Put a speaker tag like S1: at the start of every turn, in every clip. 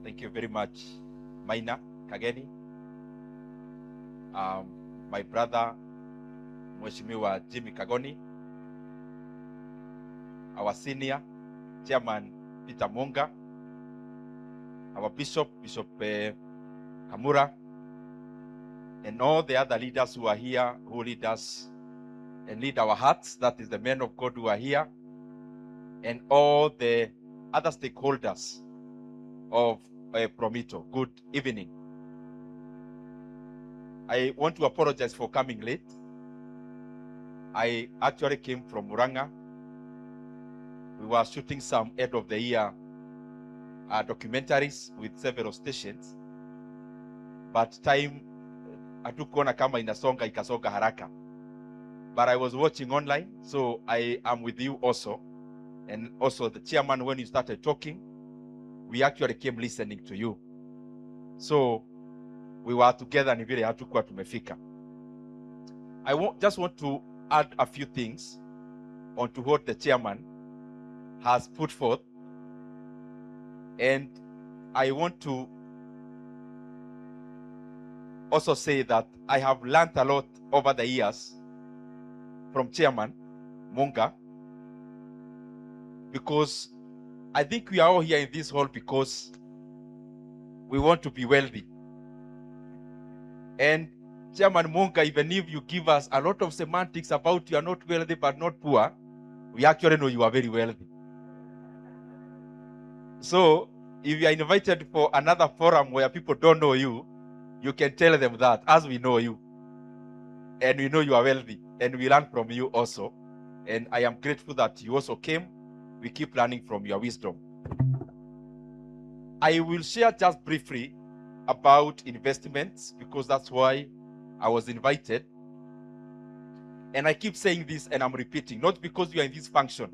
S1: Thank you very much, Maina Kageni. My brother, Mheshimiwa Jimmy Kagoni, our senior chairman, Peter Monga, our Bishop Kamura, and all the other leaders who are here, who lead us and lead our hearts. That is the men of God who are here, and all the other stakeholders of Promito. Good evening. I want to apologize for coming late. I actually came from Muranga. We were shooting some end of the year documentaries with several stations, but time hatukuona kama inasonga ikasonga haraka. But I was watching online, so I am with you also. And also the chairman, when you started talking, we actually came listening to you. So we were together and vile hatukuwa tumefika. I just want to add a few things onto what the chairman has put forth. And I want to also say that I have learned a lot over the years from Chairman Munga, because I think we are all here in this hall because we want to be wealthy. And Chairman Munga, even if you give us a lot of semantics about you are not wealthy but not poor, we actually know you are very wealthy. So if you are invited for another forum where people don't know you, you can tell them that, as we know you, and we know you are wealthy, and we learn from you also. And I am grateful that you also came. We keep learning from your wisdom. I will share just briefly about investments, because that's why I was invited. And I keep saying this and I'm repeating, not because you are in this function,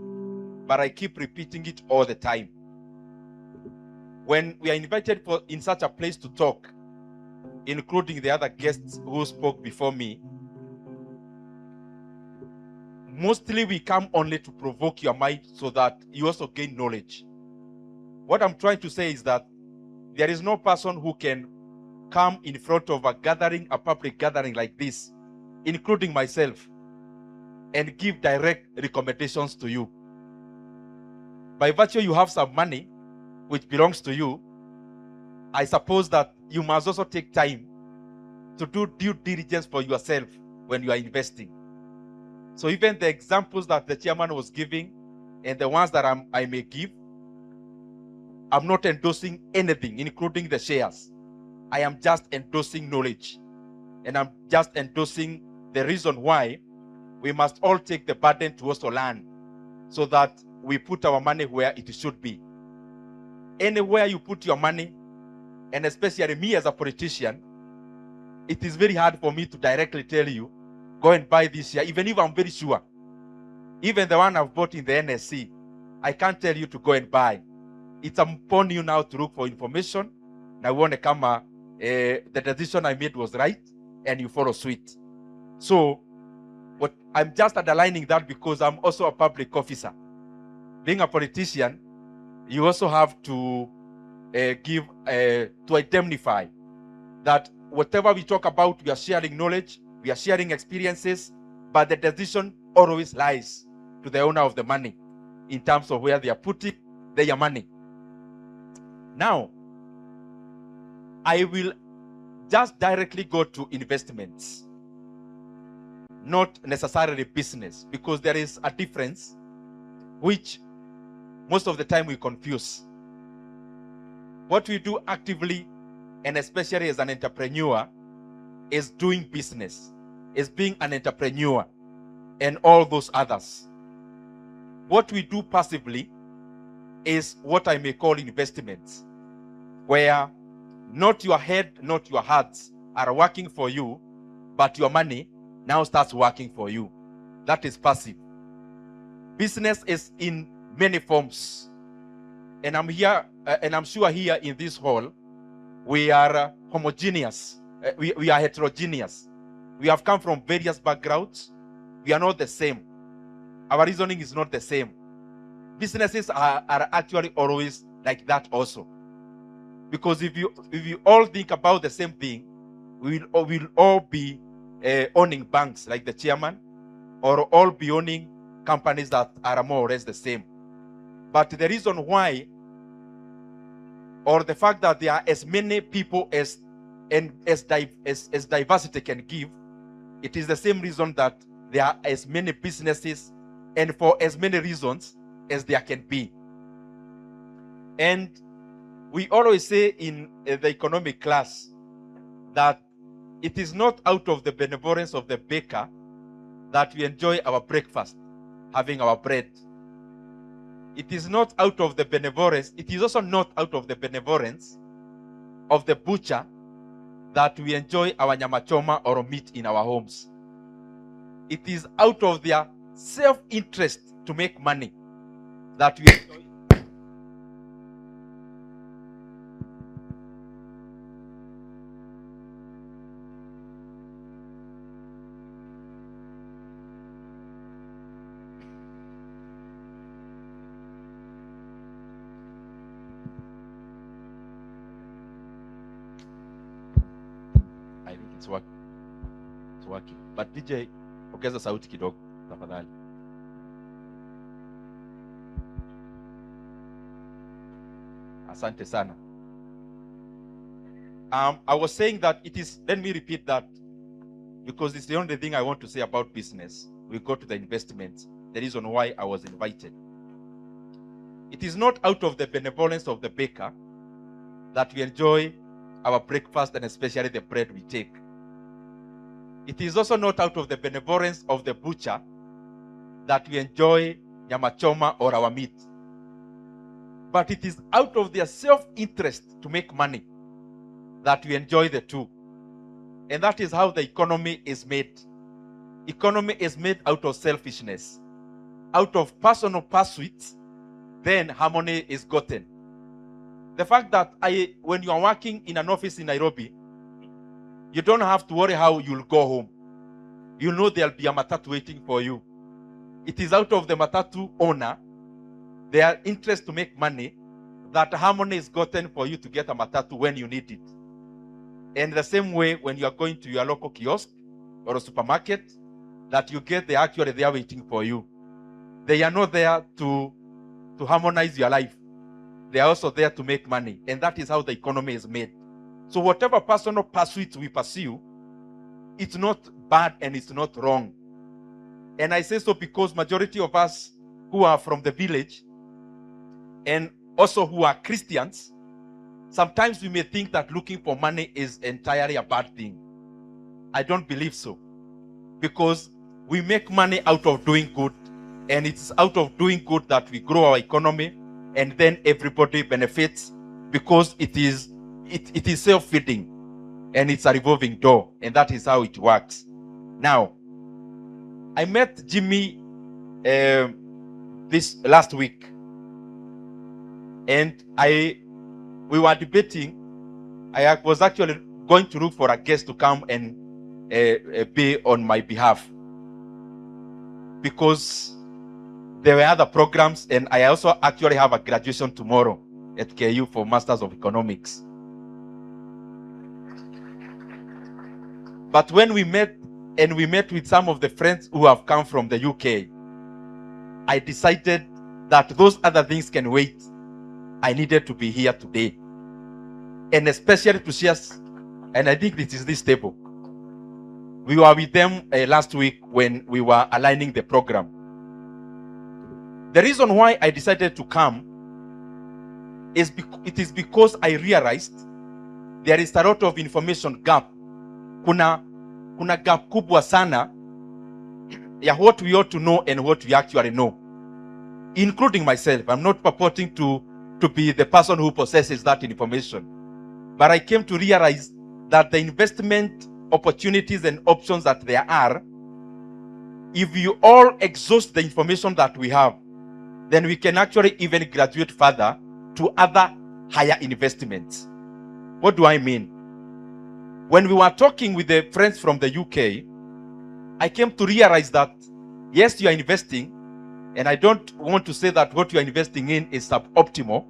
S1: but I keep repeating it all the time. When we are invited in such a place to talk, including the other guests who spoke before me, mostly we come only to provoke your mind so that you also gain knowledge. What I'm trying to say is that there is no person who can come in front of a gathering, a public gathering like this, including myself, and give direct recommendations to you. By virtue you have some money which belongs to you, I suppose that you must also take time to do due diligence for yourself when you are investing. So even the examples that the chairman was giving and the ones that I may give, I'm not endorsing anything, including the shares. I am just endorsing knowledge. And I'm just endorsing the reason why we must all take the burden to also learn, so that we put our money where it should be. Anywhere you put your money, and especially me as a politician, it is very hard for me to directly tell you, go and buy this share, even if I'm very sure. Even the one I've bought in the NSC, I can't tell you to go and buy. It's upon you now to look for information. Now we want to come, the decision I made was right, and you follow suit. So, but I'm just underlining that because I'm also a public officer. Being a politician, you also have to to indemnify that whatever we talk about, we are sharing knowledge, we are sharing experiences, but the decision always lies to the owner of the money in terms of where they are putting their money. Now, I will just directly go to investments, not necessarily business, because there is a difference which most of the time we confuse. What we do actively, and especially as an entrepreneur, is doing business, is being an entrepreneur, and all those others. What we do passively is what I may call investments, where not your head, not your hearts are working for you, but your money now starts working for you. That is passive. Business is in many forms. And I'm here, and I'm sure here in this hall, we are homogeneous. We are heterogeneous. We have come from various backgrounds. We are not the same. Our reasoning is not the same. Businesses are actually always like that also. Because if you all think about the same thing, we'll all be owning banks like the chairman, or all be owning companies that are more or less the same. But the reason why, or the fact that there are as many people as diversity can give, it is the same reason that there are as many businesses and for as many reasons as there can be. And we always say in the economic class that it is not out of the benevolence of the baker that we enjoy our breakfast, having our bread. It is not out of the benevolence, it is also not out of the benevolence of the butcher that we enjoy our nyama choma or meat in our homes. It is out of their self-interest to make money that we enjoy. I think it's working. It's working. But DJ, ongeza sauti kidogo tafadhali. Asante sana. I was saying that it is, let me repeat that, because it's the only thing I want to say about business. We go to the investments, the reason why I was invited. It is not out of the benevolence of the baker that we enjoy our breakfast, and especially the bread we take. It is also not out of the benevolence of the butcher that we enjoy nyama choma or our meat. But it is out of their self-interest to make money that we enjoy the two. And that is how the economy is made. Economy is made out of selfishness, out of personal pursuits, then harmony is gotten. The fact that when you are working in an office in Nairobi, you don't have to worry how you'll go home. You know there'll be a matatu waiting for you. It is out of the matatu owner, their interest to make money, that harmony is gotten for you to get a matatu when you need it. And the same way, when you are going to your local kiosk or a supermarket, that you get, they are waiting for you. They are not there to harmonize your life. They are also there to make money. And that is how the economy is made. So whatever personal pursuits we pursue, it's not bad and it's not wrong. And I say so because majority of us who are from the village and also who are Christians, sometimes we may think that looking for money is entirely a bad thing. I don't believe so. Because we make money out of doing good, and it's out of doing good that we grow our economy, and then everybody benefits, because it is self-feeding and it's a revolving door, and that is how it works. Now, I met Jimmy this last week, and we were debating. I was actually going to look for a guest to come and be on my behalf, because there were other programs, and I also actually have a graduation tomorrow at KU for Masters of Economics. But when we met, and we met with some of the friends who have come from the UK, I decided that those other things can wait. I needed to be here today, and especially to share, and I think this is this table. We were with them last week when we were aligning the program. The reason why I decided to come is because I realized there is a lot of information gap. Kuna gap kubwa sana ya what we ought to know and what we actually know, including myself. I'm not purporting to be the person who possesses that information, but I came to realize that the investment opportunities and options that there are, if you all exhaust the information that we have, then we can actually even graduate further to other higher investments. What do I mean? When we were talking with the friends from the UK, I came to realize that, yes, you are investing, and I don't want to say that what you are investing in is suboptimal,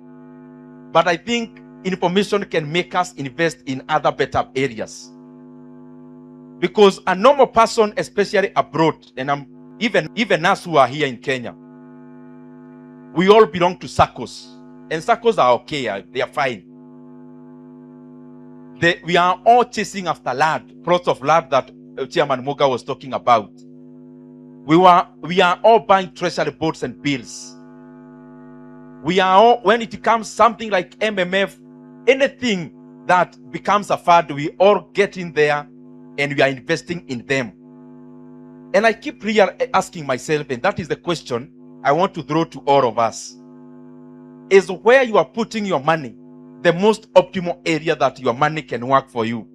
S1: but I think information can make us invest in other better areas. Because a normal person, especially abroad, and even us who are here in Kenya, we all belong to circles. And circles are okay, they are fine. We are all chasing after land, plots of land that Chairman Muga was talking about. We are all buying treasury boats and bills. We are all, when it comes something like MMF, anything that becomes a fund, we all get in there and we are investing in them. And I keep asking myself, and that is the question I want to throw to all of us, is where you are putting your money the most optimal area that your money can work for you?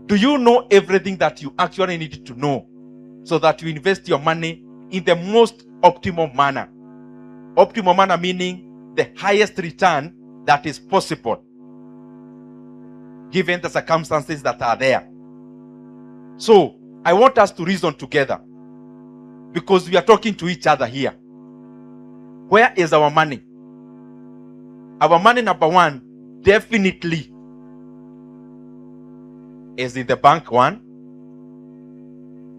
S1: Do you know everything that you actually need to know so that you invest your money in the most optimal manner? Optimal manner meaning the highest return that is possible given the circumstances that are there. So I want us to reason together, because we are talking to each other here. Where is our money? Our money, number one, definitely is in the bank, one,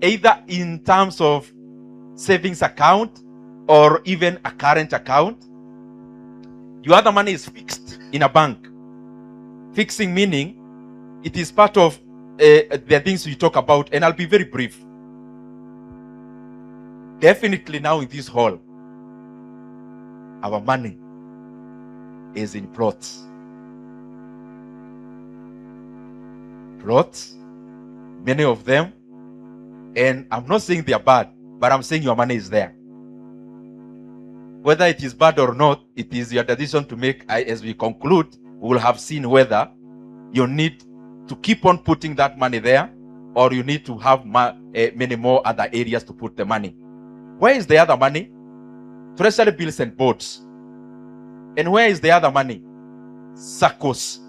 S1: either in terms of savings account or even a current account. Your other money is fixed in a bank. Fixing meaning it is part of the things we talk about, and I'll be very brief. Definitely now in this hall, our money is in plots. Plots, many of them, and I'm not saying they are bad, but I'm saying your money is there. Whether it is bad or not, it is your decision to make. As we conclude, we will have seen whether you need to keep on putting that money there, or you need to have many more other areas to put the money. Where is the other money? Treasury bills and bonds. And where is the other money? SACCOs.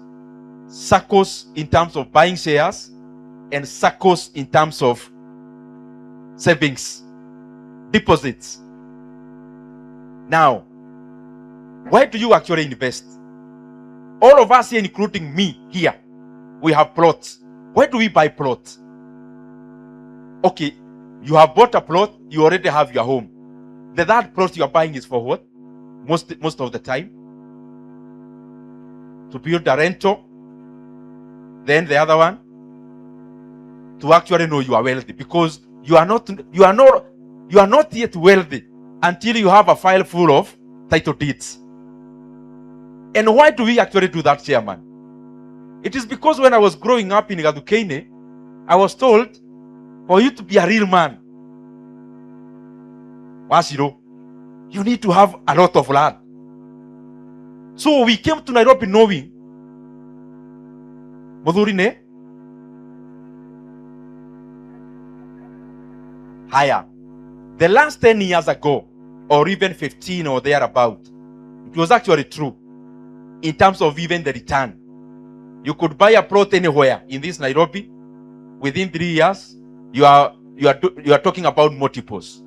S1: SACCOs in terms of buying shares, and SACCOs in terms of savings, deposits. Now, where do you actually invest? All of us here, including me here, we have plots. Where do we buy plots? Okay, you have bought a plot, you already have your home. The third plot you are buying is for what? Most of the time, to build a rental. Then the other one, to actually know you are wealthy, because you are not yet wealthy until you have a file full of title deeds. And why do we actually do that, Chairman? It is because when I was growing up in Gadukene, I was told, for you to be a real man, Washiro, you need to have a lot of land. So we came to Nairobi knowing, Modurine, higher. The last 10 years ago, or even 15 or thereabout, it was actually true in terms of even the return. You could buy a plot anywhere in this Nairobi. Within 3 years, you are talking about multiples.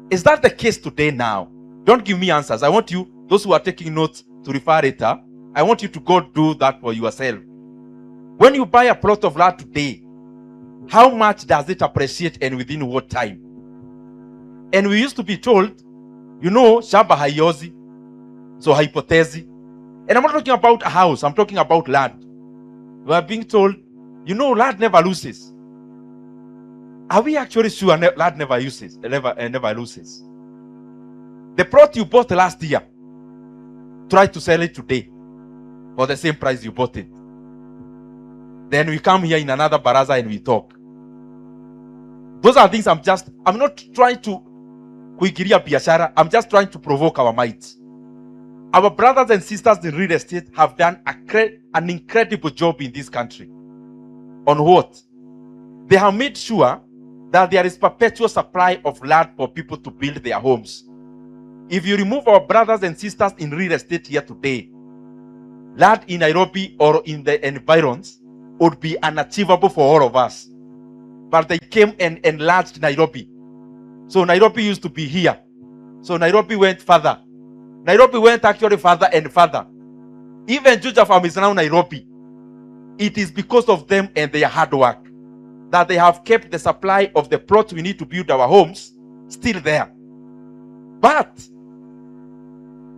S1: Is that the case today now? Don't give me answers. I want you, those who are taking notes, to refer later. I want you to go do that for yourself. When you buy a plot of land today, how much does it appreciate and within what time? And we used to be told, shamba haiozi, so hypothesi. And I'm not talking about a house, I'm talking about land. We are being told, land never loses. Are we actually sure land never loses? Never loses. The plot you bought last year, try to sell it today for the same price you bought it. Then we come here in another baraza and we talk. Those are things I'm not trying to kuigiria biashara. I'm just trying to provoke our minds. Our brothers and sisters in real estate have done an incredible job in this country. On what? They have made sure that there is perpetual supply of land for people to build their homes. If you remove our brothers and sisters in real estate here today, land in Nairobi or in the environs would be unachievable for all of us. But they came and enlarged Nairobi. So Nairobi used to be here. So Nairobi went further. Nairobi went actually further and further. Even Juja Farm is now Nairobi. It is because of them and their hard work that they have kept the supply of the plots we need to build our homes still there. But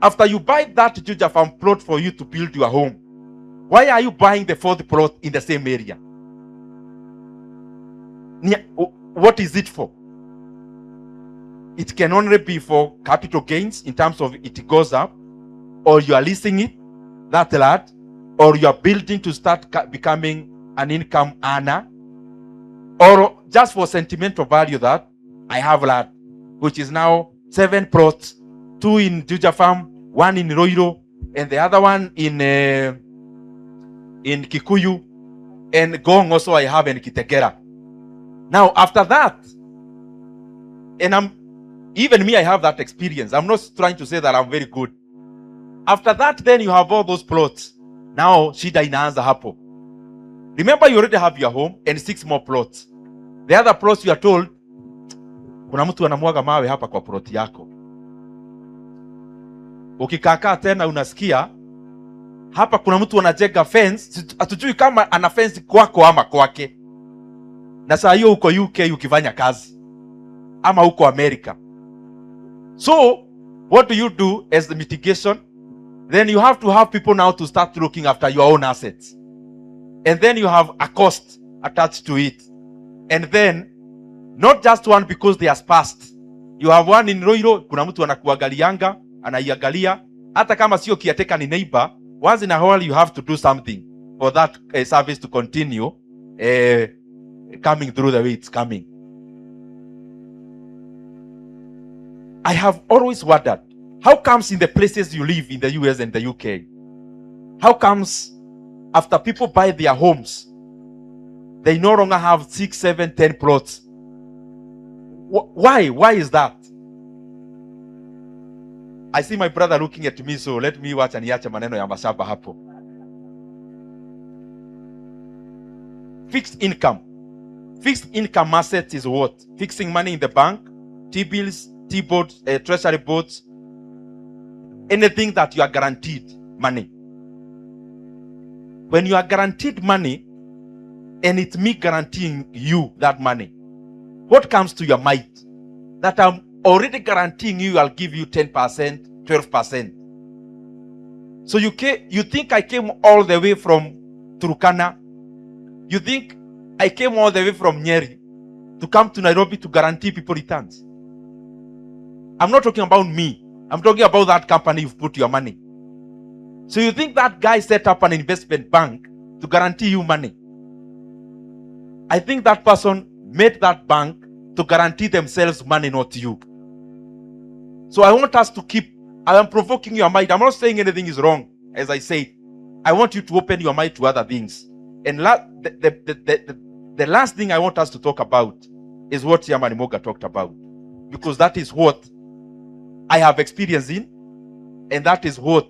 S1: after you buy that Juja Farm plot for you to build your home, why are you buying the fourth plot in the same area? What is it for? It can only be for capital gains in terms of it goes up, or you are leasing it, that land, or you are building to start becoming an income earner, or just for sentimental value that I have land, which is now 7 plots, 2 in Juja Farm, 1 in Roiro, and the other one in Kikuyu, and Gong also I have in Kitegera. Now after that, and even me, I have that experience. I'm not trying to say that I'm very good. After that, then you have all those plots. Now shida inaanza hapo. Remember, you already have your home and 6 more plots. The other plots you are told, kuna mtu anamwaga mawe hapa kwa plot yako. Ukikakaa tena unasikia hapa kuna mtu anajenga fence, hatujui kama ana fence kwako ama kwake. Na saa hiyo uko UK ukifanya kazi ama uko America. So what do you do as the mitigation? Then you have to have people now to start looking after your own assets. And then you have a cost attached to it. And then, not just one because they are sparse. You have one in Roiro, kuna mtu anakuangalianga, anaiangalia. Hata kama sio kiateka ni neighbor, once in a while you have to do something for that service to continue coming through the way it's coming. I have always wondered, how comes in the places you live in the US and the UK, how comes after people buy their homes, they no longer have 6, 7, 10 plots? Why? Why is that? I see my brother looking at me, so let me watch and niache maneno ya mashamba hapo. Fixed income. Fixed income assets is what? Fixing money in the bank, T-bills, T-boards, treasury boards, anything that you are guaranteed money. When you are guaranteed money, and it's me guaranteeing you that money, what comes to your mind? That I'm already guaranteeing you, I'll give you 10%, 12%. So you think I came all the way from Turkana? You think I came all the way from Nyeri to come to Nairobi to guarantee people returns? I'm not talking about me. I'm talking about that company you've put your money. So you think that guy set up an investment bank to guarantee you money? I think that person made that bank to guarantee themselves money, not you. So I want us to I am provoking your mind. I'm not saying anything is wrong, as I said. I want you to open your mind to other things. And the last thing I want us to talk about is what Chairman Moga talked about. Because that is what I have experience in, and that is what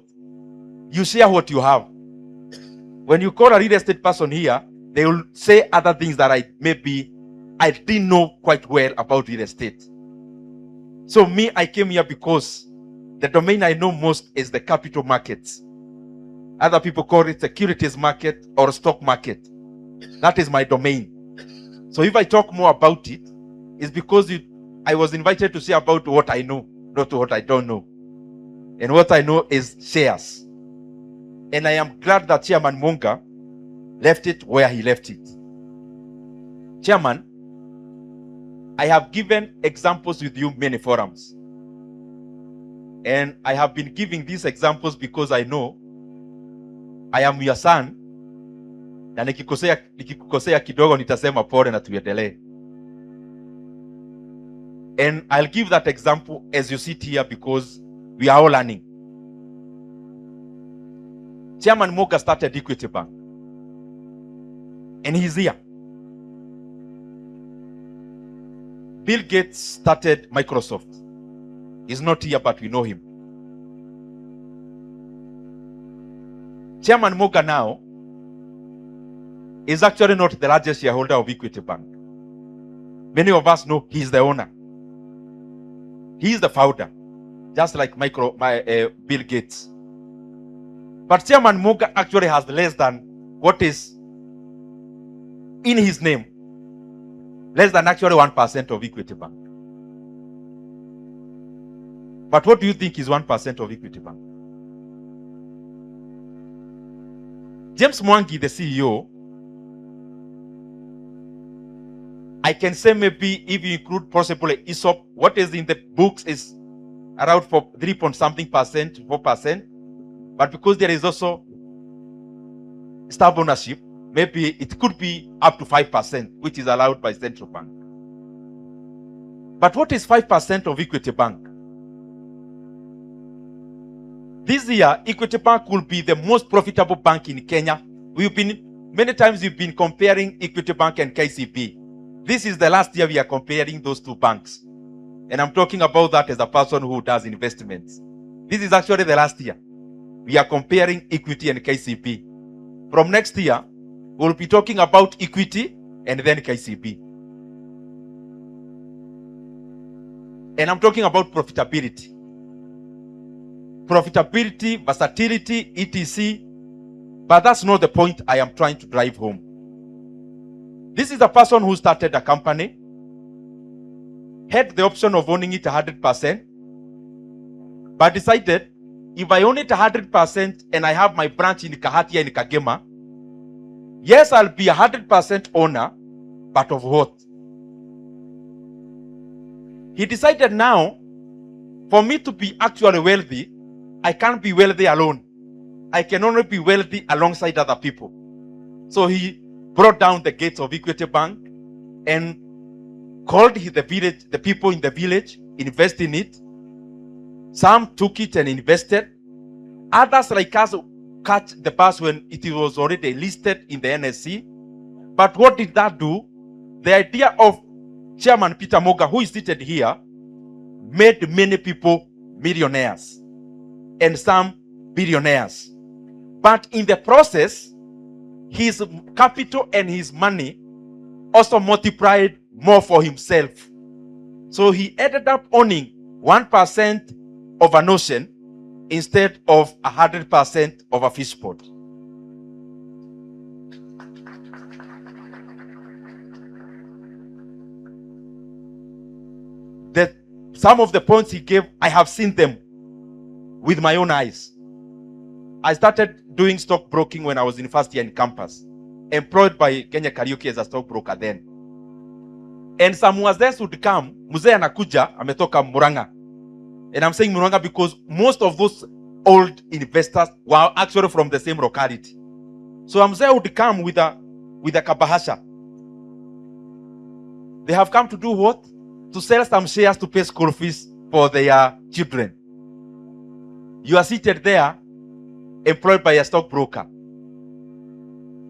S1: you share what you have. When you call a real estate person here, they will say other things that I didn't know quite well about real estate. So me, I came here because the domain I know most is the capital markets. Other people call it securities market or stock market. That is my domain. So if I talk more about it, it's because I was invited to say about what I know, not what I don't know. And what I know is shares. And I am glad that Chairman Munga left it where he left it. Chairman, I have given examples with you many forums. And I have been giving these examples because I know I am your son. Na nikikukosea kidogo nitasema pole na tuendelee. And I'll give that example as you sit here because we are all learning. Chairman Moga started Equity Bank. And he's here. Bill Gates started Microsoft. He's not here, but we know him. Chairman Moga now is actually not the largest shareholder of Equity Bank. Many of us know he's the owner. He is the founder, just like Bill Gates. But Chairman Muga actually has less than what is in his name. Less than actually 1% of Equity Bank. But what do you think is 1% of Equity Bank? James Mwangi, the CEO, I can say maybe if you include possibly ESOP, what is in the books is around for 3 point something percent, 4%. But because there is also staff ownership, maybe it could be up to 5%, which is allowed by central bank. But what is 5% of Equity Bank? This year, Equity Bank will be the most profitable bank in Kenya. Many times we've been comparing Equity Bank and KCB. This is the last year we are comparing those two banks. And I'm talking about that as a person who does investments. This is actually the last year. We are comparing Equity and KCB. From next year, we'll be talking about Equity and then KCB. And I'm talking about profitability. Profitability, versatility, etc. But that's not the point I am trying to drive home. This is a person who started a company, had the option of owning it 100%, but decided, if I own it 100% and I have my branch in Kahatia and Kagema, yes, I'll be 100% owner, but of what? He decided now, for me to be actually wealthy, I can't be wealthy alone. I can only be wealthy alongside other people. So he brought down the gates of Equity Bank and called the people in the village, invest in it. Some took it and invested. Others like us catch the bus when it was already listed in the NSC. But what did that do? The idea of Chairman Peter Moga, who is seated here, made many people millionaires and some billionaires. But in the process, his capital and his money also multiplied more for himself. So he ended up owning 1% of an ocean instead of 100% of a fish pot. Some of the points he gave, I have seen them with my own eyes. I started doing stockbroking when I was in first year in campus, employed by Kenya Karaoke as a stockbroker then. And some wazee would come, mzee anakuja, ametoka Muranga. And I'm saying Muranga because most of those old investors were actually from the same locality. So mzee would come with a kabahasha. They have come to do what? To sell some shares to pay school fees for their children. You are seated there, employed by a stockbroker.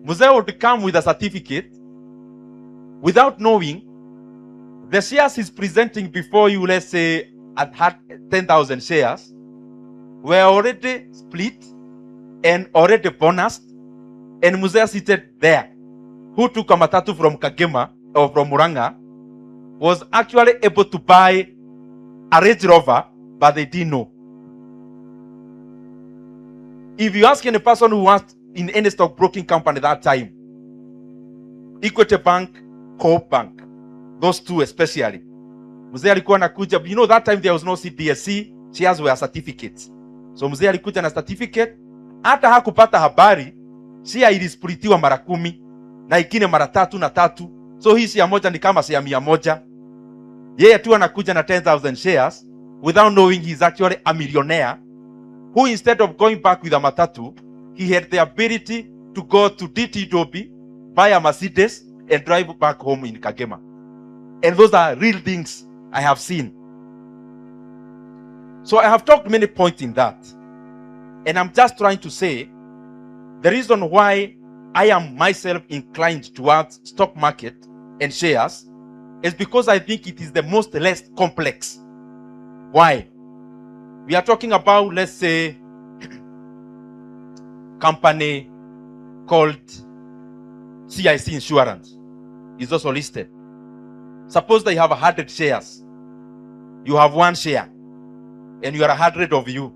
S1: Mzee would come with a certificate without knowing the shares he's presenting before you, let's say, had 10,000 shares, were already split and already bonused, and Mzee seated there, who took a matatu from Kagema or from Muranga, was actually able to buy a Range Rover, but they didn't know. If you ask any person who was in any stockbroking company that time, Equity Bank, Co-op Bank, those two especially, mzee alikuwa anakuja, you know that time there was no CDSC, shares were certificates. So mzee alikuja na certificate, hata hakupata habari, share ilisplitiwa mara 10, na ingine mara 3 na 3. So hii share moja ni kama share 100. Yeye tu anakuja na 10,000 shares without knowing he's actually a millionaire who, instead of going back with a matatu, he had the ability to go to DT Dobi, buy a Mercedes and drive back home in Kagema. And those are real things I have seen. So I have talked many points in that. And I'm just trying to say the reason why I am myself inclined towards stock market and shares is because I think it is the most less complex. Why? We are talking about, let's say, company called CIC Insurance is also listed. Suppose they have 100 shares. You have 1 share and you are 100 of you.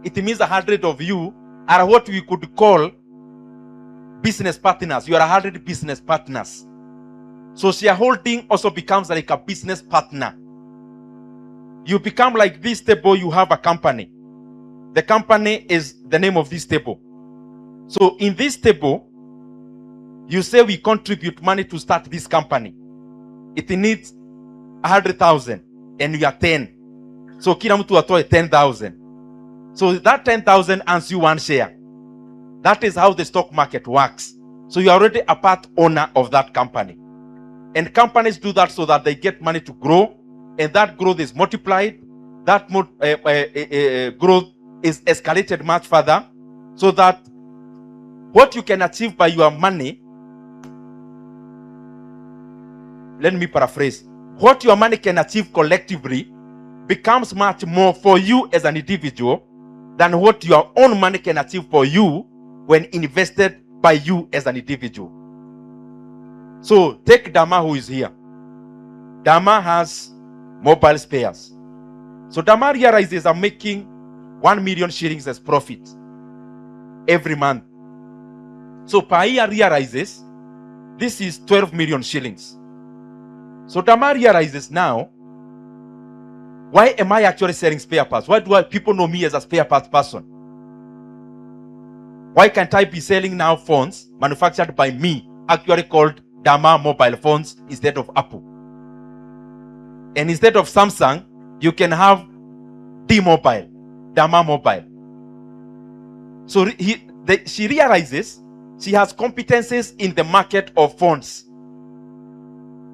S1: It means 100 of you are what we could call business partners. You are 100 business partners. So shareholding also becomes like a business partner. You become like this table, you have a company. The company is the name of this table. So in this table, you say we contribute money to start this company. It needs 100,000 and we are 10. So kila mtu atoe 10,000. So that 10,000 earns you one share. That is how the stock market works. So you are already a part owner of that company. And companies do that so that they get money to grow, and that growth is multiplied. That growth is escalated much further, so that what you can achieve by your money, let me paraphrase, what your money can achieve collectively becomes much more for you as an individual than what your own money can achieve for you when invested by you as an individual. So take Dama, who is here. Dama has mobile spares. So Dama realizes I'm making 1 million shillings as profit every month. So per year realizes this is 12 million shillings. So Dama realizes now, why am I actually selling spare parts? Why do people know me as a spare parts person? Why can't I be selling now phones manufactured by me, actually called Dama mobile phones, instead of Apple? And instead of Samsung, you can have D-Mobile, Dama mobile. So she realizes she has competencies in the market of phones.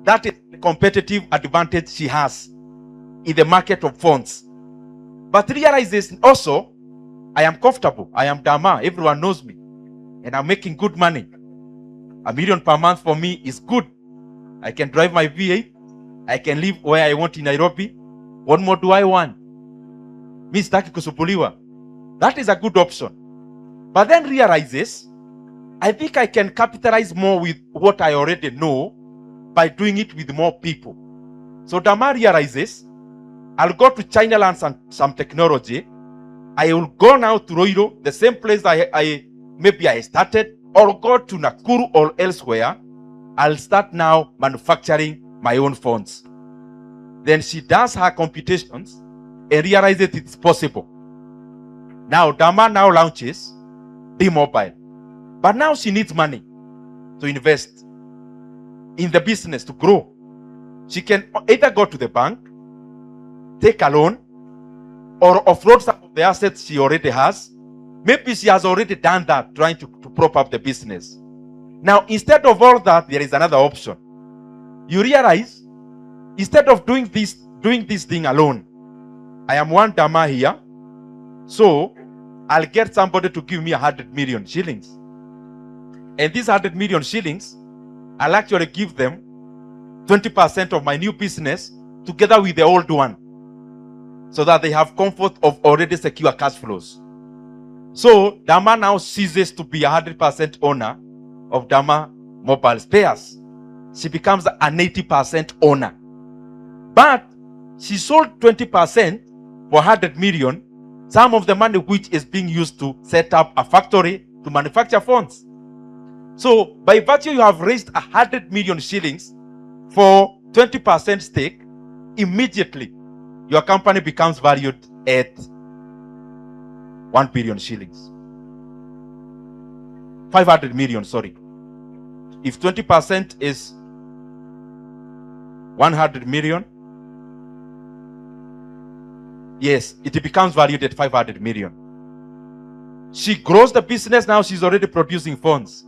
S1: That is the competitive advantage she has in the market of phones. But realizes also, I am comfortable. I am Dama. Everyone knows me. And I'm making good money. 1 million per month for me is good. I can drive my V8. I can live where I want in Nairobi. What more do I want? Mi sitaki kusupuliwa. That is a good option. But then realizes, I think I can capitalize more with what I already know by doing it with more people. So Dama realizes, I'll go to China, learn some technology. I will go now to Roiro, the same place I started, or go to Nakuru or elsewhere. I'll start now manufacturing my own phones. Then she does her computations and realizes it's possible. Now Dama now launches D-Mobile. But now she needs money to invest in the business to grow. She can either go to the bank, take a loan, or offload some of the assets she already has. Maybe she has already done that, trying to prop up the business. Now, instead of all that, there is another option. You realize, instead of doing this thing alone, I am one Dama here, so I'll get somebody to give me 100 million shillings. And these 100 million shillings, I'll actually give them 20% of my new business together with the old one, so that they have comfort of already secure cash flows. So Dama now ceases to be 100% owner of Dama mobile spares. She becomes an 80% owner. But she sold 20% for 100 million, some of the money which is being used to set up a factory to manufacture phones. So by virtue you have raised 100 million shillings for 20% stake, immediately your company becomes valued at 1 billion shillings. 500 million, sorry. If 20% is 100 million, yes, it becomes valued at 500 million. She grows the business. Now she's already producing phones.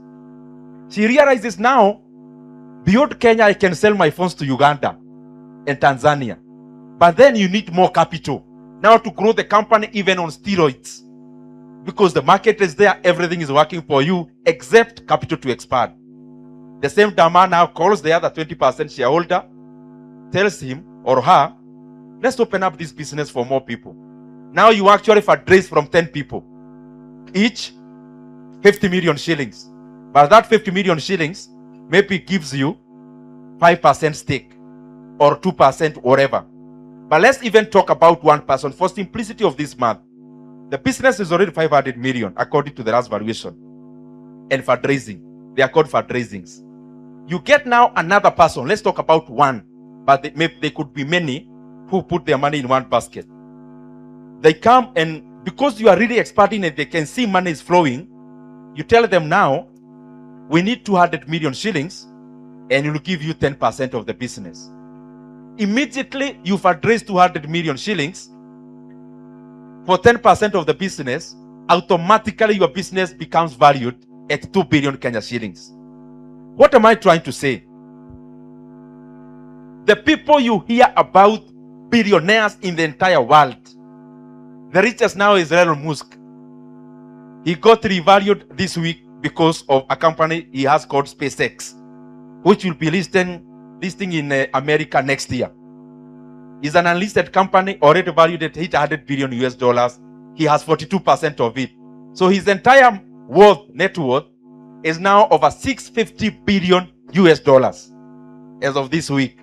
S1: She realizes now, beyond Kenya, I can sell my phones to Uganda and Tanzania. But then you need more capital now to grow the company even on steroids. Because the market is there, everything is working for you except capital to expand. The same Dama now calls the other 20% shareholder, tells him or her, let's open up this business for more people. Now you actually fundraise from 10 people, each 50 million shillings. But that 50 million shillings maybe gives you 5% stake or 2%, whatever. But let's even talk about one person for simplicity of this math. The business is already 500 million according to the last valuation. And fundraising. They are called fundraisings. You get now another person. Let's talk about one. But they could be many who put their money in one basket. They come, and because you are really expanding and they can see money is flowing, you tell them now, we need 200 million shillings and we'll give you 10% of the business. Immediately, you've addressed 200 million shillings for 10% of the business. Automatically, your business becomes valued at 2 billion Kenya shillings. What am I trying to say? The people you hear about, billionaires in the entire world, the richest now is Elon Musk. He got revalued this week because of a company he has called SpaceX, which will be listing in America next year. It's an unlisted company, already valued at $800 billion US dollars. He has 42% of it. So his entire net worth is now over 650 billion US dollars as of this week.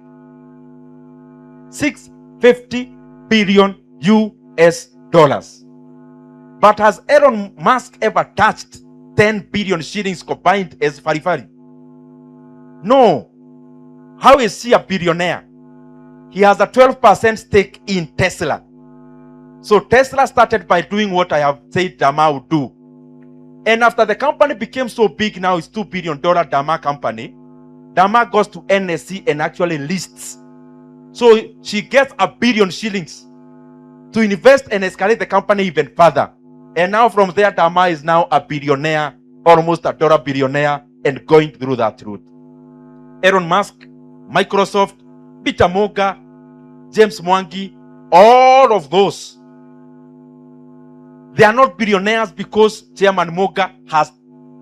S1: 650 billion US dollars. But has Elon Musk ever touched 10 billion shillings combined as Farifari? No. How is he a billionaire? He has a 12% stake in Tesla. So Tesla started by doing what I have said Dama would do. And after the company became so big, now it's $2 billion Dama company, Dama goes to NSE and actually lists. So she gets $1 billion shillings to invest and escalate the company even further. And now from there, Dama is now a billionaire, almost a dollar billionaire, and going through that route. Elon Musk, Microsoft, Peter Moga, James Mwangi, all of those, they are not billionaires because Chairman Moga has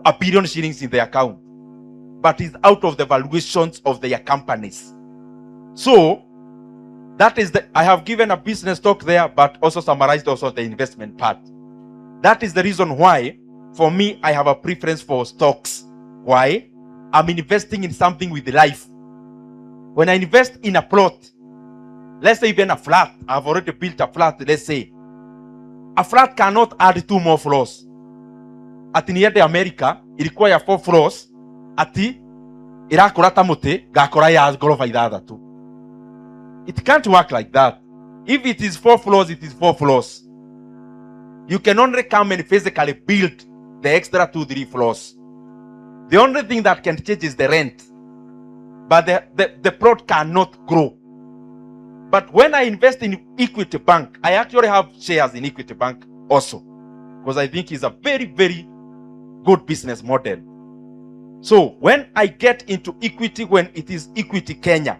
S1: $1 billion shillings in their account, but is out of the valuations of their companies. So that is I have given a business talk there, but also summarized also the investment part. That is the reason why, for me, I have a preference for stocks. Why? I'm investing in something with life. When I invest in a plot, let's say even a flat, I've already built a flat, let's say, a flat cannot add 2 more floors. Ati niende America, ilikuwa ya 4 floors, ati irakora ta muti, gakora ya gorofa ithathatu. It can't work like that. If it is 4 floors, it is 4 floors. You can only come and physically build the extra 2-3 floors. The only thing that can change is the rent. But the plot cannot grow. But when I invest in Equity Bank, I actually have shares in Equity Bank also, because I think it's a very, very good business model. So when I get into equity, when it is Equity Kenya,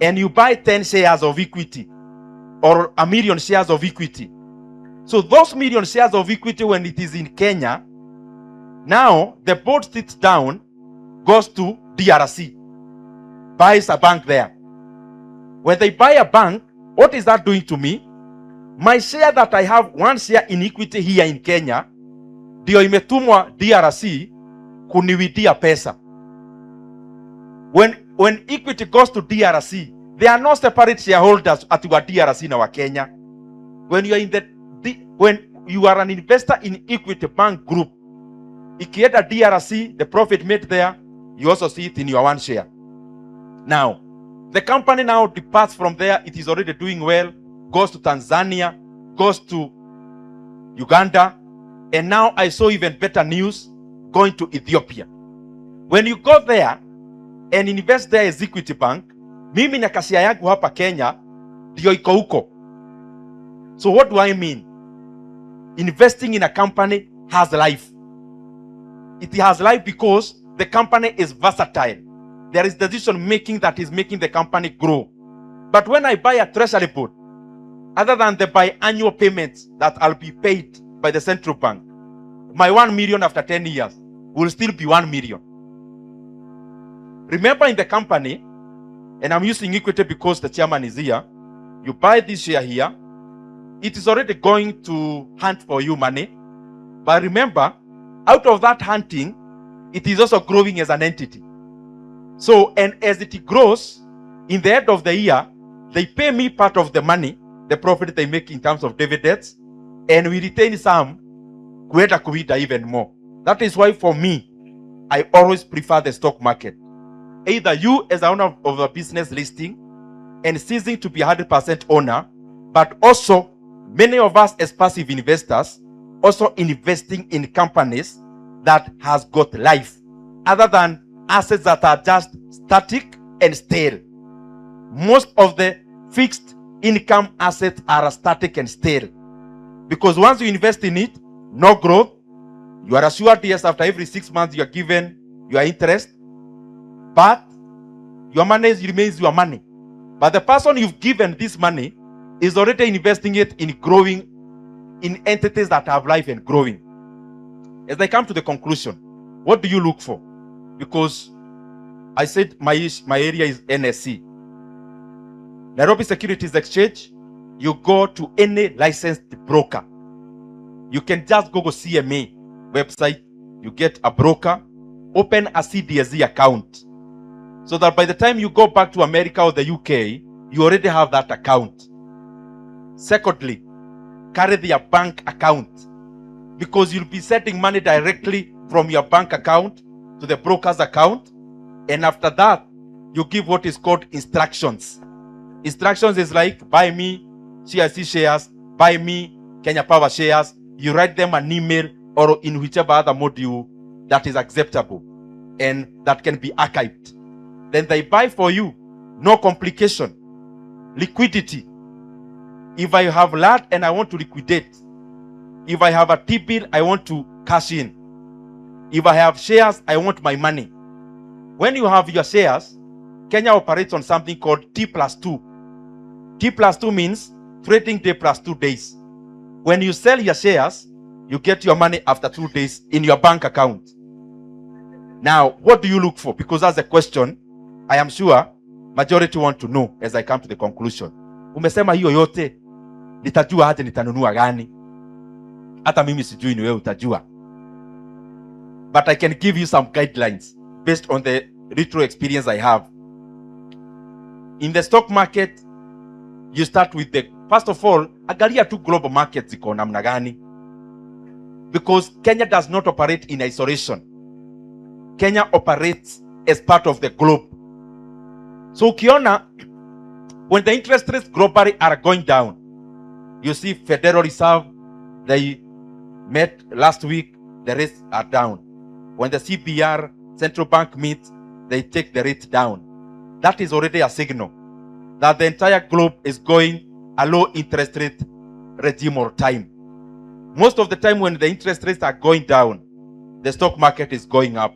S1: and you buy 10 shares of equity or 1 million shares of equity, so those million shares of equity, when it is in Kenya, now the board sits down, goes to DRC, buys a bank there. When they buy a bank, what is that doing to me? My share that I have 1 share in equity here in Kenya, ndio imetumwa DRC kuniwidia pesa. When equity goes to DRC, there are no separate shareholders at wa DRC na wa Kenya. When you are an investor in Equity Bank Group, ikienda DRC, the profit made there, you also see it in your 1 share. Now, the company now departs from there. It is already doing well, goes to Tanzania, goes to Uganda, and now I saw even better news, going to Ethiopia. When you go there and invest there as Equity Bank, mimi na kasia yangu hapa Kenya ndio iko huko. So what do I mean? Investing in a company has life. It has life because the company is versatile. There is decision making that is making the company grow. But when I buy a treasury board, other than the biannual payments that I'll be paid by the central bank, my 1 million after 10 years will still be 1 million. Remember, in the company, and I'm using equity because the chairman is here, you buy this share here, it is already going to hunt for you money. But remember, out of that hunting, it is also growing as an entity. So, and as it grows, in the end of the year, they pay me part of the money, the profit they make in terms of dividends, and we retain some kuenda kuwinda even more. That is why for me, I always prefer the stock market. Either you as an owner of a business listing and ceasing to be 100% owner, but also many of us as passive investors also investing in companies that has got life other than assets that are just static and stale. Most of the fixed income assets are static and stale, because once you invest in it, no growth. You are assured, yes, after every 6 months you are given your interest, but your money remains your money. But the person you've given this money is already investing it in growing, in entities that have life and growing. As I come to the conclusion, what do you look for? Because I said my area is NSC, Nairobi Securities Exchange. You go to any licensed broker. You can just go to CMA website, you get a broker, open a CDSZ account, so that by the time you go back to America or the UK, you already have that account. Secondly, carry their bank account, because you'll be sending money directly from your bank account to the broker's account. And after that, you give what is called instructions. Instructions is like, buy me CIC shares, buy me Kenya Power shares. You write them an email or in whichever other module that is acceptable and that can be archived. Then they buy for you. No complication. Liquidity. If I have land and I want to liquidate, if I have a T-bill, I want to cash in. If I have shares, I want my money. When you have your shares, Kenya operates on something called T+2. T+2 means trading day plus 2 days. When you sell your shares, you get your money after 2 days in your bank account. Now, what do you look for? Because that's a question I am sure majority want to know as I come to the conclusion. Umesema hiyo yote, nitajua aje nitanunua gani? Hata mimi sijui, ni wewe utajua. But I can give you some guidelines based on the retro experience I have. In the stock market, you start with the, first of all, angalia tu global markets ziko namna gani. Because Kenya does not operate in isolation. Kenya operates as part of the globe. So ukiona, when the interest rates globally are going down, you see Federal Reserve, they met last week, the rates are down. When the CBR, central bank meets, they take the rate down. That is already a signal that the entire globe is going a low interest rate regime or time. Most of the time when the interest rates are going down, the stock market is going up.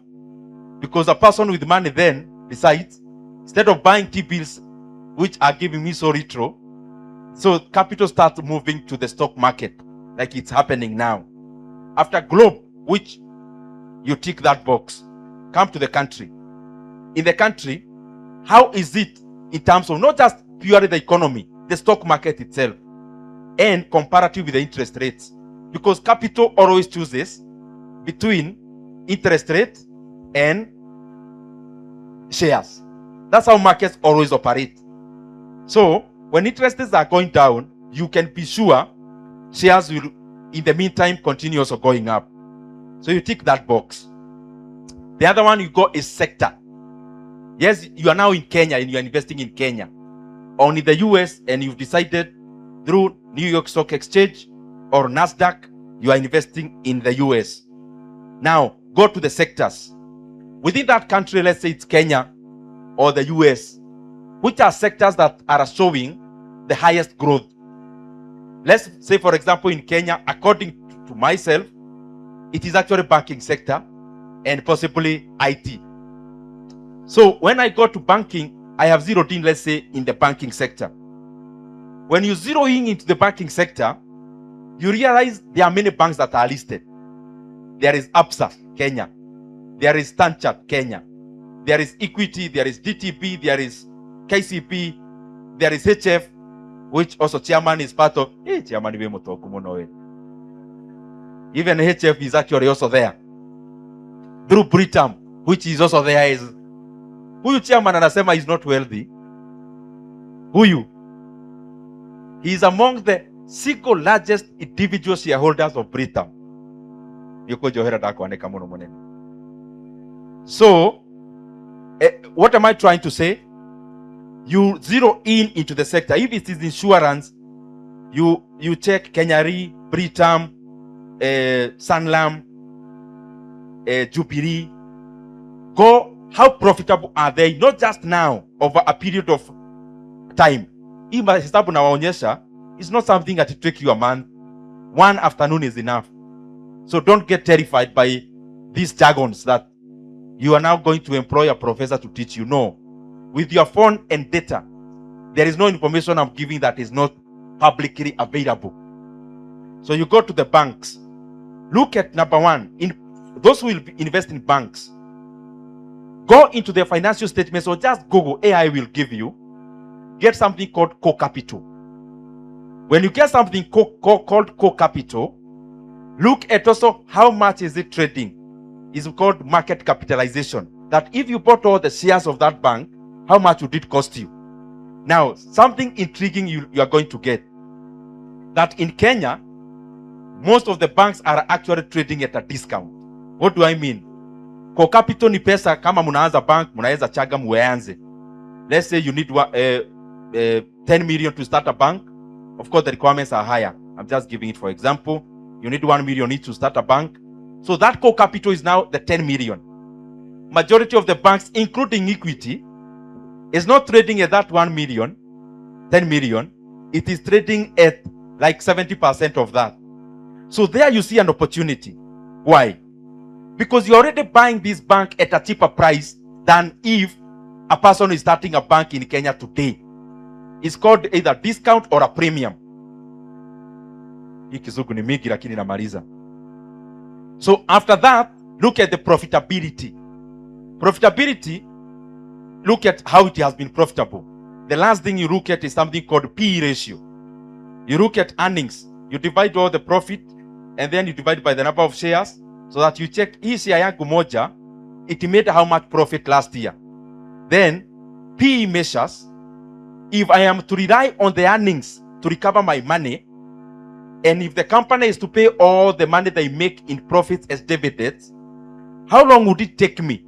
S1: Because a person with money then decides, instead of buying T-bills, which are giving me so retro, so capital starts moving to the stock market, like it's happening now. After globe, which you tick that box, come to the country. In the country, how is it in terms of not just purely the economy, the stock market itself, and comparative with the interest rates? Because capital always chooses between interest rate and shares. That's how markets always operate. So when interest rates are going down, you can be sure shares will, in the meantime, continue also going up. So you tick that box. The other one you go is sector. Yes, you are now in Kenya and you are investing in Kenya, or in the US, and you've decided through New York Stock Exchange or NASDAQ, you are investing in the US. Now, go to the sectors. Within that country, let's say it's Kenya or the US, which are sectors that are showing the highest growth? Let's say, for example, in Kenya, according to myself, it is actually banking sector and possibly IT. So when I go to banking, I have zeroed in, let's say, in the banking sector. When you zero in into the banking sector, you realize there are many banks that are listed. There is ABSA, Kenya. There is Stanchart, Kenya. There is Equity, there is DTB, there is KCB, there is HF, which also chairman is part of. Chairman, even HF is actually also there. Through Britam, which is also there, is huyu chairman anasema is not wealthy. Huyu, he is among the single largest individual shareholders of Britam. Yuko johera dako aneka mono monene. So, what am I trying to say? You zero in into the sector. If it is insurance, you check Kenya Re, Britam, Sanlam, Jubilee. Go, how profitable are they? Not just now, over a period of time. It's not something that will take you a month. One afternoon is enough. So don't get terrified by these jargons that you are now going to employ a professor to teach you. No. With your phone and data, there is no information I'm giving that is not publicly available. So you go to the banks. Look at number one. Those who will invest in banks, go into their financial statements or just Google. AI will give you. Get something called core capital. When you get something called core capital, look at also how much is it trading. It's called market capitalization. That if you bought all the shares of that bank, how much would it cost you? Now, something intriguing you are going to get. That in Kenya, most of the banks are actually trading at a discount. What do I mean? Core capital ni pesa kama munaanza bank, munaweza chaga muanze. Let's say you need 10 million to start a bank. Of course, the requirements are higher. I'm just giving it for example. You need 1 million each to start a bank. So that core capital is now the 10 million. Majority of the banks, including Equity, is not trading at that 1 million, 10 million. It is trading at like 70% of that. So there you see an opportunity. Why? Because you're already buying this bank at a cheaper price than if a person is starting a bank in Kenya today. It's called either discount or a premium. So after that, look at the profitability. Profitability, look at how it has been profitable. The last thing you look at is something called PE ratio. You look at earnings. You divide all the profit and then you divide by the number of shares so that you check hii share yangu moja, it made how much profit last year. Then PE measures, if I am to rely on the earnings to recover my money, and if the company is to pay all the money they make in profits as dividends, how long would it take me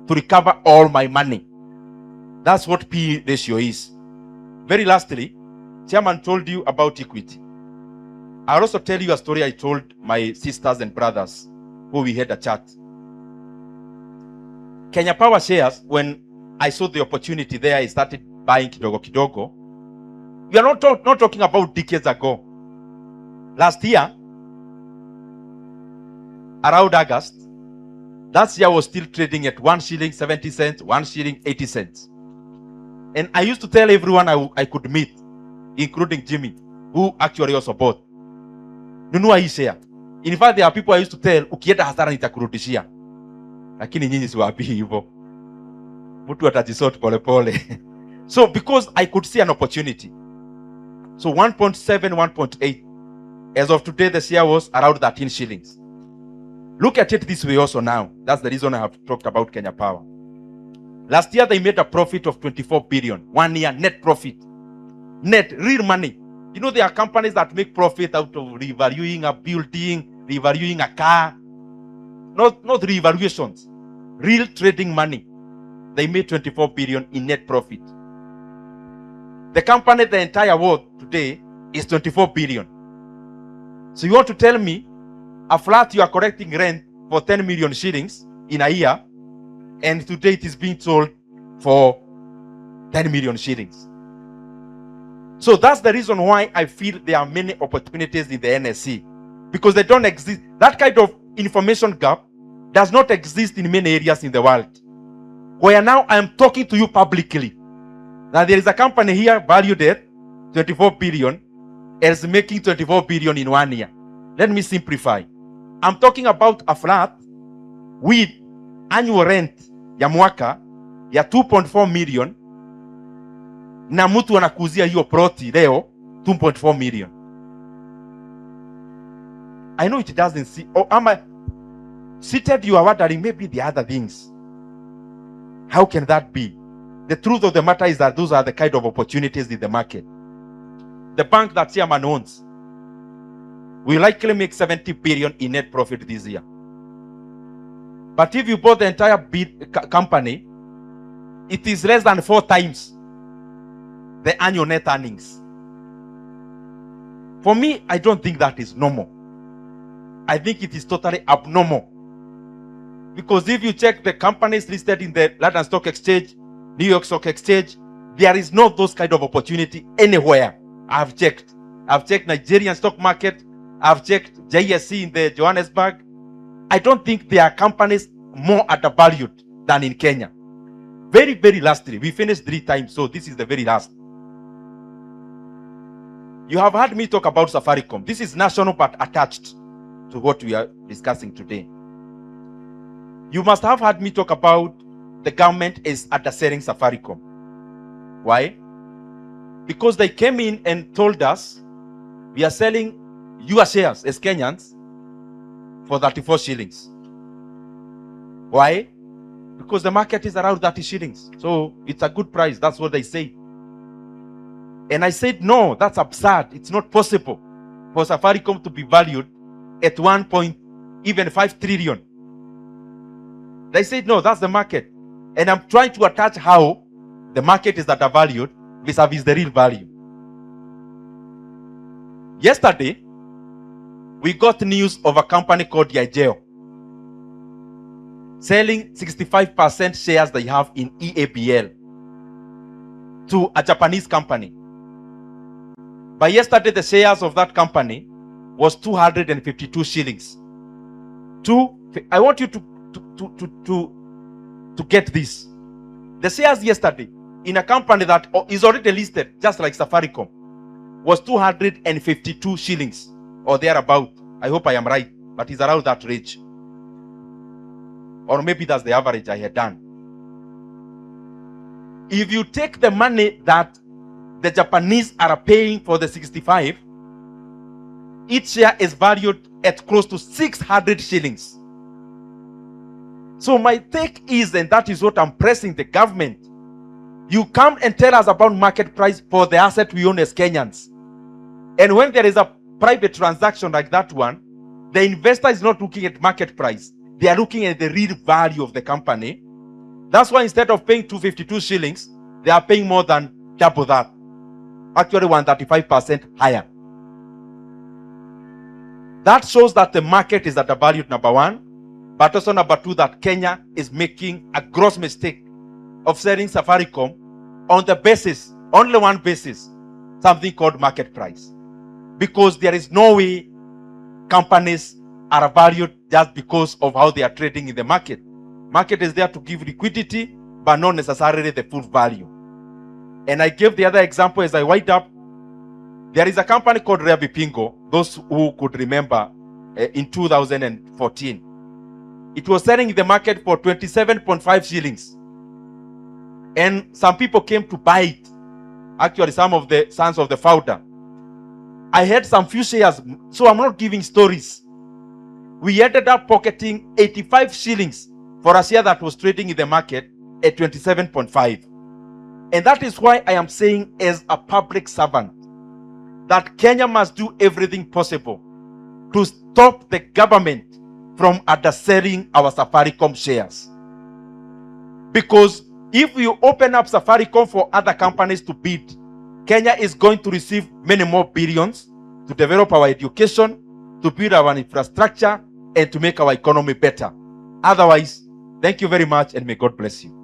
S1: to recover all my money? That's what PE ratio is. Very lastly, Chairman told you about equity. I'll also tell you a story I told my sisters and brothers who we had a chat. Kenya Power shares, when I saw the opportunity there, I started buying kidogo kidogo. We are not talking about decades ago. Last year, around August, that share was still trading at 1 shilling 70 cents, 1 shilling 80 cents. And I used to tell everyone I could meet, including Jimmy, who actually also bought. Nunua hii share. In fact, there are people I used to tell, ukienda hasara nitakurudishia. Lakini nyinyi siwapi hivyo. Mtu atajisort pole pole. So because I could see an opportunity. So 1.7, 1.8. As of today, the share was around 13 shillings. Look at it this way also now. That's the reason I have talked about Kenya Power. Last year, they made a profit of 24 billion. 1 year net profit. Net, real money. You know, there are companies that make profit out of revaluing a building, revaluing a car. Not revaluations. Real trading money. They made 24 billion in net profit. The company, the entire world today, is 24 billion. So you want to tell me a flat you are collecting rent for 10 million shillings in a year, and today it is being sold for 10 million shillings. So that's the reason why I feel there are many opportunities in the NSC, because they don't exist. That kind of information gap does not exist in many areas in the world. Where now I am talking to you publicly. Now there is a company here valued at 24 billion and is making 24 billion in 1 year. Let me simplify. I'm talking about a flat with annual rent ya mwaka ya 2.4 million na mtu anakuzia hiyo ploti leo 2.4 million. I know it doesn't see. Or am I seated? You are wondering maybe the other things. How can that be? The truth of the matter is that those are the kind of opportunities in the market. The bank that Chairman owns, we likely make 70 billion in net profit this year. But if you bought the entire company, it is less than 4 times the annual net earnings. For me, I don't think that is normal. I think it is totally abnormal. Because if you check the companies listed in the London Stock Exchange, New York Stock Exchange, there is no those kind of opportunity anywhere. I've checked. I've checked Nigerian stock market. I've checked JSC in the Johannesburg. I don't think there are companies more undervalued than in Kenya. Very, very lastly, we finished 3 times, so this is the very last. You have heard me talk about Safaricom. This is national but attached to what we are discussing today. You must have heard me talk about the government is underselling Safaricom. Why? Because they came in and told us, we are selling your shares as Kenyans for 34 shillings. Why? Because the market is around 30 shillings. So it's a good price. That's what they say. And I said, no, that's absurd. It's not possible for Safaricom to be valued at 1.5 trillion. They said, no, that's the market. And I'm trying to attach how the market is undervalued vis-a-vis the real value. Yesterday, we got news of a company called Diageo selling 65% shares they have in EABL to a Japanese company. By yesterday, the shares of that company was 252 shillings. I want you to get this. The shares yesterday in a company that is already listed, just like Safaricom, was 252 shillings or thereabout. I hope I am right, but it's around that range. Or maybe that's the average I had done. If you take the money that the Japanese are paying for the 65, each share is valued at close to 600 shillings. So my take is, and that is what I'm pressing the government, you come and tell us about market price for the asset we own as Kenyans. And when there is a private transaction like that one, the investor is not looking at market price. They are looking at the real value of the company. That's why instead of paying 252 shillings, they are paying more than double that. Actually 135% higher. That shows that the market is undervalued, number one. But also number two, that Kenya is making a gross mistake of selling Safaricom on the basis, only one basis, something called market price. Because there is no way companies are valued just because of how they are trading in the market. Market is there to give liquidity, but not necessarily the full value. And I gave the other example as I wind up. There is a company called Reabi Pingo, those who could remember, in 2014. It was selling in the market for 27.5 shillings. And some people came to buy it. Actually, some of the sons of the founder. I had some few shares, so I'm not giving stories. We ended up pocketing 85 shillings for a share that was trading in the market at 27.5. And that is why I am saying, as a public servant, that Kenya must do everything possible to stop the government from underselling our Safaricom shares. Because if we open up Safaricom for other companies to bid, Kenya is going to receive many more billions to develop our education, to build our infrastructure, and to make our economy better. Otherwise, thank you very much, and may God bless you.